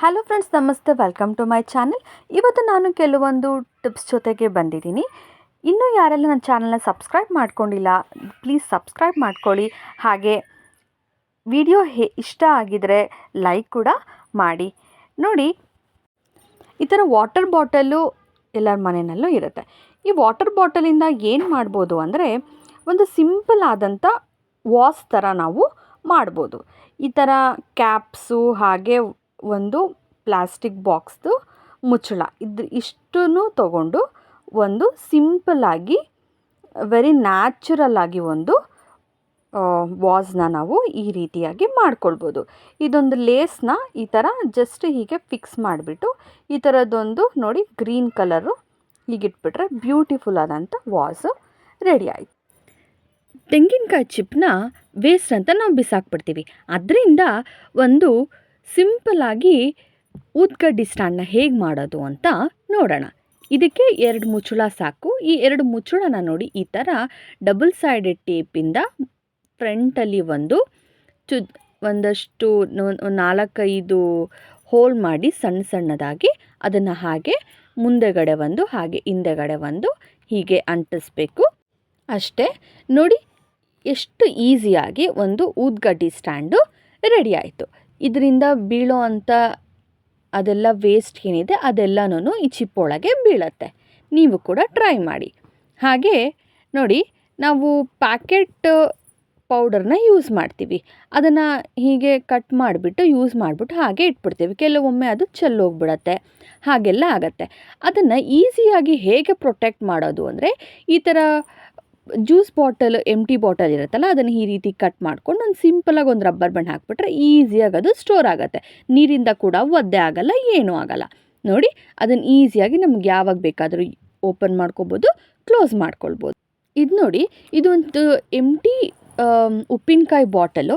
Hello friends, ನಮಸ್ತೆ. Welcome to my channel. ಇವತ್ತು ನಾನು ಕೆಲವೊಂದು ಟಿಪ್ಸ್ ಜೊತೆಗೆ ಬಂದಿದ್ದೀನಿ. ಇನ್ನೂ ಯಾರೆಲ್ಲ ನನ್ನ ಚಾನಲ್ನ ಸಬ್ಸ್ಕ್ರೈಬ್ ಮಾಡ್ಕೊಂಡಿಲ್ಲ, ಪ್ಲೀಸ್ ಸಬ್ಸ್ಕ್ರೈಬ್ ಮಾಡ್ಕೊಳ್ಳಿ. ಹಾಗೆ ವಿಡಿಯೋ ಇಷ್ಟ ಆಗಿದರೆ ಲೈಕ್ ಕೂಡ ಮಾಡಿ. ನೋಡಿ, ಈ ಥರ ವಾಟರ್ ಬಾಟಲು ಎಲ್ಲರ ಮನೆಯಲ್ಲೂ ಇರುತ್ತೆ. ಈ ವಾಟರ್ ಬಾಟಲಿಂದ ಏನು ಮಾಡ್ಬೋದು ಅಂದರೆ, ಒಂದು ಸಿಂಪಲ್ ಆದಂಥ ವಾಸ್ ಥರ ನಾವು ಮಾಡ್ಬೋದು. ಈ ಥರ ಕ್ಯಾಪ್ಸು, ಹಾಗೆ ಒಂದು ಪ್ಲಾಸ್ಟಿಕ್ ಬಾಕ್ಸ್ದು ಮುಚ್ಚಳ, ಇಷ್ಟನ್ನು ತಗೊಂಡು ಒಂದು ಸಿಂಪಲ್ಲಾಗಿ ವೆರಿ ನ್ಯಾಚುರಲ್ ಆಗಿ ಒಂದು ವಾಸ್ನ ನಾವು ಈ ರೀತಿಯಾಗಿ ಮಾಡ್ಕೊಳ್ಬೋದು. ಇದೊಂದು ಲೇಸ್ನ ಈ ಥರ ಜಸ್ಟ್ ಹೀಗೆ ಫಿಕ್ಸ್ ಮಾಡಿಬಿಟ್ಟು ಈ ಥರದ್ದೊಂದು ನೋಡಿ ಗ್ರೀನ್ ಕಲರು ಹೀಗಿಟ್ಬಿಟ್ರೆ ಬ್ಯೂಟಿಫುಲ್ ಆದಂಥ ವಾಸು ರೆಡಿ ಆಯಿತು. ತೆಂಗಿನಕಾಯಿ ಚಿಪ್ನ ವೇಸ್ಟ್ ಅಂತ ನಾವು ಬಿಸಾಕ್ಬಿಡ್ತೀವಿ. ಅದರಿಂದ ಒಂದು ಸಿಂಪಲ್ಲಾಗಿ ಊದ್ಕಡ್ಡಿ ಸ್ಟ್ಯಾಂಡ್ನ ಹೇಗೆ ಮಾಡೋದು ಅಂತ ನೋಡೋಣ. ಇದಕ್ಕೆ 2 ಮುಚ್ಚಳ ಸಾಕು. ಈ 2 ಮುಚ್ಚಳನ ನೋಡಿ ಈ ಥರ ಡಬಲ್ ಸೈಡೆಡ್ ಟೇಪಿಂದ ಫ್ರಂಟಲ್ಲಿ ಒಂದಷ್ಟು 4-5 ಹೋಲ್ ಮಾಡಿ ಸಣ್ಣ ಸಣ್ಣದಾಗಿ ಅದನ್ನು ಹಾಗೆ ಮುಂದೆಗಡೆ ಒಂದು ಹಾಗೆ ಹಿಂದೆಗಡೆ ಒಂದು ಹೀಗೆ ಅಂಟಿಸ್ಬೇಕು ಅಷ್ಟೇ. ನೋಡಿ ಎಷ್ಟು ಈಸಿಯಾಗಿ ಒಂದು ಊದ್ಗಡ್ಡಿ ಸ್ಟ್ಯಾಂಡು ರೆಡಿ ಆಯಿತು. ಇದರಿಂದ ಬೀಳೋ ಅಂಥ ಅದೆಲ್ಲ ವೇಸ್ಟ್ ಏನಿದೆ ಅದೆಲ್ಲನೂ ಈ ಚಿಪ್ಪೊಳಗೆ ಬೀಳತ್ತೆ. ನೀವು ಕೂಡ ಟ್ರೈ ಮಾಡಿ. ಹಾಗೆ ನೋಡಿ, ನಾವು ಪ್ಯಾಕೆಟ್ ಪೌಡರ್ನ ಯೂಸ್ ಮಾಡ್ತೀವಿ. ಅದನ್ನು ಹೀಗೆ ಕಟ್ ಮಾಡಿಬಿಟ್ಟು ಯೂಸ್ ಮಾಡಿಬಿಟ್ಟು ಹಾಗೆ ಇಟ್ಬಿಡ್ತೀವಿ. ಕೆಲವೊಮ್ಮೆ ಅದು ಚೆಲ್ಲೋಗ್ಬಿಡತ್ತೆ, ಹಾಗೆಲ್ಲ ಆಗತ್ತೆ. ಅದನ್ನು ಈಸಿಯಾಗಿ ಹೇಗೆ ಪ್ರೊಟೆಕ್ಟ್ ಮಾಡೋದು ಅಂದರೆ, ಈ ಥರ ಜ್ಯೂಸ್ ಬಾಟಲ್ ಎಂಟಿ ಬಾಟಲ್ ಇರುತ್ತಲ್ಲ, ಅದನ್ನು ಈ ರೀತಿ ಕಟ್ ಮಾಡ್ಕೊಂಡು ಒಂದು ಸಿಂಪಲಾಗಿ ಒಂದು ರಬ್ಬರ್ ಬ್ಯಾಂಡ್ ಹಾಕ್ಬಿಟ್ರೆ ಈಸಿಯಾಗಿ ಅದು ಸ್ಟೋರ್ ಆಗುತ್ತೆ. ನೀರಿಂದ ಕೂಡ ಒದ್ದೆ ಆಗಲ್ಲ, ಏನೂ ಆಗಲ್ಲ. ನೋಡಿ, ಅದನ್ನು ಈಸಿಯಾಗಿ ನಮ್ಗೆ ಯಾವಾಗ ಬೇಕಾದರೂ ಓಪನ್ ಮಾಡ್ಕೊಬೋದು, ಕ್ಲೋಸ್ ಮಾಡ್ಕೊಳ್ಬೋದು. ಇದು ನೋಡಿ, ಇದು ಒಂದು ಎಂಟಿ ಉಪ್ಪಿನಕಾಯಿ ಬಾಟಲು.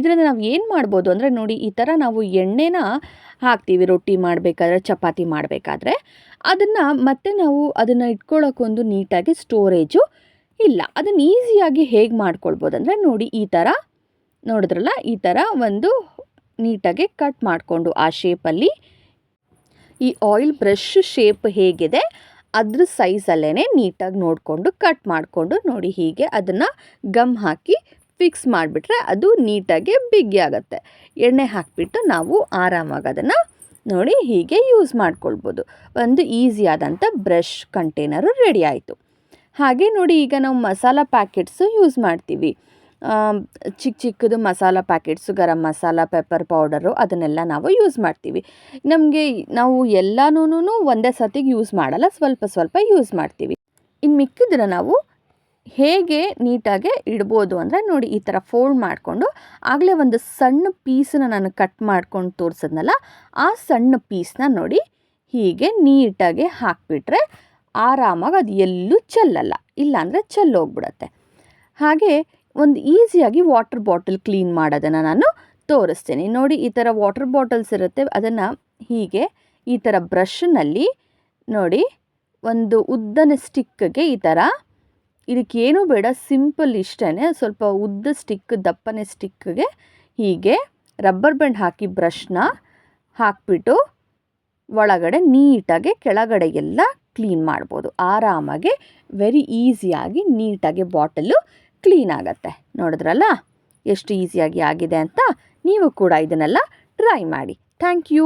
ಇದರಿಂದ ನಾವು ಏನು ಮಾಡ್ಬೋದು ಅಂದರೆ, ನೋಡಿ ಈ ಥರ ನಾವು ಎಣ್ಣೆನ ಹಾಕ್ತೀವಿ ರೊಟ್ಟಿ ಮಾಡಬೇಕಾದ್ರೆ, ಚಪಾತಿ ಮಾಡಬೇಕಾದ್ರೆ. ಅದನ್ನು ಮತ್ತೆ ನಾವು ಅದನ್ನು ಇಟ್ಕೊಳ್ಳೋಕ್ಕೊಂದು ನೀಟಾಗಿ ಸ್ಟೋರೇಜು ಇಲ್ಲ. ಅದನ್ನು ಈಸಿಯಾಗಿ ಹೇಗೆ ಮಾಡ್ಕೊಳ್ಬೋದು ಅಂದರೆ, ನೋಡಿ ಈ ಥರ ನೋಡಿದ್ರಲ್ಲ, ಈ ಥರ ಒಂದು ನೀಟಾಗಿ ಕಟ್ ಮಾಡಿಕೊಂಡು ಆ ಶೇಪಲ್ಲಿ, ಈ ಆಯಿಲ್ ಬ್ರಷ್ ಶೇಪ್ ಹೇಗಿದೆ ಅದ್ರ ಸೈಜಲ್ಲೇ ನೀಟಾಗಿ ನೋಡಿಕೊಂಡು ಕಟ್ ಮಾಡಿಕೊಂಡು ನೋಡಿ ಹೀಗೆ ಅದನ್ನು ಗಮ್ ಹಾಕಿ ಫಿಕ್ಸ್ ಮಾಡಿಬಿಟ್ರೆ ಅದು ನೀಟಾಗಿ ಬಿಗಿ ಆಗುತ್ತೆ. ಎಣ್ಣೆ ಹಾಕಿಬಿಟ್ಟು ನಾವು ಆರಾಮಾಗಿ ಅದನ್ನು ನೋಡಿ ಹೀಗೆ ಯೂಸ್ ಮಾಡ್ಕೊಳ್ಬೋದು. ಒಂದು ಈಸಿಯಾದಂಥ ಬ್ರಷ್ ಕಂಟೈನರು ರೆಡಿ ಆಯಿತು. ಹಾಗೆ ನೋಡಿ, ಈಗ ನಾವು ಮಸಾಲ ಪ್ಯಾಕೆಟ್ಸು ಯೂಸ್ ಮಾಡ್ತೀವಿ. ಚಿಕ್ಕದು masala packets, garam masala, pepper powder, ಅದನ್ನೆಲ್ಲ ನಾವು ಯೂಸ್ ಮಾಡ್ತೀವಿ. ನಾವು ಎಲ್ಲನೂ ಒಂದೇ ಸತಿಗೆ ಯೂಸ್ ಮಾಡಲ್ಲ, ಸ್ವಲ್ಪ ಸ್ವಲ್ಪ ಯೂಸ್ ಮಾಡ್ತೀವಿ. ಇನ್ನು ಮಿಕ್ಕಿದ್ರೆ ನಾವು ಹೇಗೆ ನೀಟಾಗಿ ಇಡ್ಬೋದು ಅಂದರೆ, ನೋಡಿ ಈ ಥರ ಫೋಲ್ಡ್ ಮಾಡಿಕೊಂಡು, ಆಗಲೇ ಒಂದು ಸಣ್ಣ ಪೀಸನ್ನ ನಾನು ಕಟ್ ಮಾಡ್ಕೊಂಡು ತೋರಿಸಿದ್ನಲ್ಲ, ಆ ಸಣ್ಣ ಪೀಸನ್ನ ನೋಡಿ ಹೀಗೆ ನೀಟಾಗಿ ಹಾಕಿಬಿಟ್ರೆ ಆರಾಮಾಗಿ ಅದು ಎಲ್ಲೂ ಚೆಲ್ಲಲ್ಲ, ಇಲ್ಲಾಂದರೆ ಚೆಲ್ಲೋಗ್ಬಿಡತ್ತೆ. ಹಾಗೆ ಒಂದು ಈಸಿಯಾಗಿ ವಾಟರ್ ಬಾಟಲ್ ಕ್ಲೀನ್ ಮಾಡೋದನ್ನು ನಾನು ತೋರಿಸ್ತೀನಿ. ನೋಡಿ, ಈ ಥರ ವಾಟರ್ ಬಾಟಲ್ಸ್ ಇರುತ್ತೆ, ಅದನ್ನು ಹೀಗೆ ಈ ಥರ ಬ್ರಷ್ನಲ್ಲಿ ನೋಡಿ ಒಂದು ಉದ್ದನೆ ಸ್ಟಿಕ್ಗೆ ಈ ಥರ, ಇದಕ್ಕೇನು ಬೇಡ, ಸಿಂಪಲ್ ಇಷ್ಟೇ, ಸ್ವಲ್ಪ ಉದ್ದ ಸ್ಟಿಕ್, ದಪ್ಪನೆ ಸ್ಟಿಕ್ಗೆ ಹೀಗೆ ರಬ್ಬರ್ ಬ್ಯಾಂಡ್ ಹಾಕಿ ಬ್ರಷ್ನ ಹಾಕಿಬಿಟ್ಟು ಒಳಗಡೆ ನೀಟಾಗಿ ಕೆಳಗಡೆ ಎಲ್ಲ ಕ್ಲೀನ್ ಮಾಡ್ಬೋದು. ಆರಾಮಾಗಿ ವೆರಿ ಈಸಿಯಾಗಿ ನೀಟಾಗಿ ಬಾಟಲು ಕ್ಲೀನ್ ಆಗುತ್ತೆ. ನೋಡಿದ್ರಲ್ಲ ಎಷ್ಟು ಈಸಿಯಾಗಿ ಆಗಿದೆ ಅಂತ. ನೀವು ಕೂಡ ಇದನ್ನೆಲ್ಲ ಟ್ರೈ ಮಾಡಿ. Thank you.